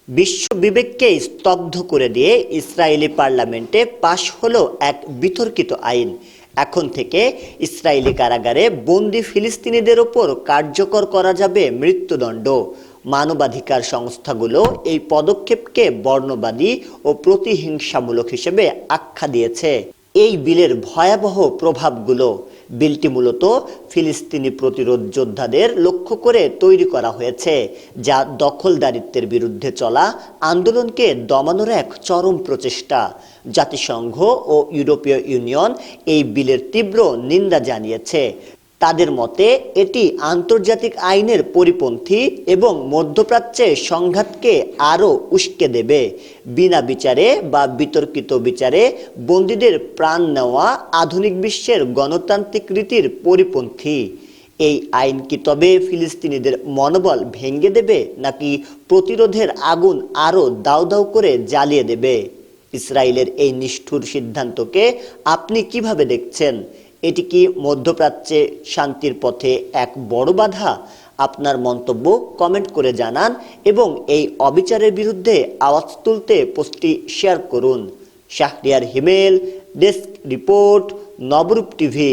বিশ্ব বিবেককে স্তব্ধ করে দিয়ে ইসরায়েলি পার্লামেন্টে পাশ হলো এক বিতর্কিত আইন। এখন থেকে ইসরায়েলি কারাগারে বন্দি ফিলিস্তিনিদের ওপর কার্যকর করা যাবে মৃত্যুদণ্ড। মানবাধিকার সংস্থাগুলো এই পদক্ষেপকে বর্ণবাদী ও প্রতিহিংসামূলক হিসেবে আখ্যা দিয়েছে। এই বিলের ভয়াবহ প্রভাবগুলো। বিলটি মূলত ফিলিস্তিনি প্রতিরোধ যোদ্ধাদের লক্ষ্য করে তৈরি করা হয়েছে, যা দখলদারিত্বের বিরুদ্ধে চলা আন্দোলনকে দমানোর এক চরম প্রচেষ্টা। জাতিসংঘ ও ইউরোপীয় ইউনিয়ন এই বিলের তীব্র নিন্দা জানিয়েছে। তাদের মতে এটি আন্তর্জাতিক আইনের পরিপন্থী এবং মধ্যপ্রাচ্যে সংঘাতকে আরও উস্কে দেবে। বিনা বিচারে বা বিতর্কিত বিচারে বন্দীদের প্রাণ নেওয়া আধুনিক বিশ্বের গণতান্ত্রিক রীতির পরিপন্থী। এই আইন কি তবে ফিলিস্তিনিদের মনোবল ভেঙে দেবে, নাকি প্রতিরোধের আগুন আরও দাউ দাউ করে জ্বালিয়ে দেবে? ইসরায়েলের এই নিষ্ঠুর সিদ্ধান্তকে আপনি কিভাবে দেখছেন? এটি কি মধ্যপ্রাচ্যে শান্তির পথে এক বড় বাধা? আপনার মন্তব্য কমেন্ট করে জানান এবং এই অবিচারের বিরুদ্ধে আওয়াজ তুলতে পোস্টটি শেয়ার করুন। শাহরিয়ার হিমেল, ডেস্ক রিপোর্ট, নবরূপ টিভি।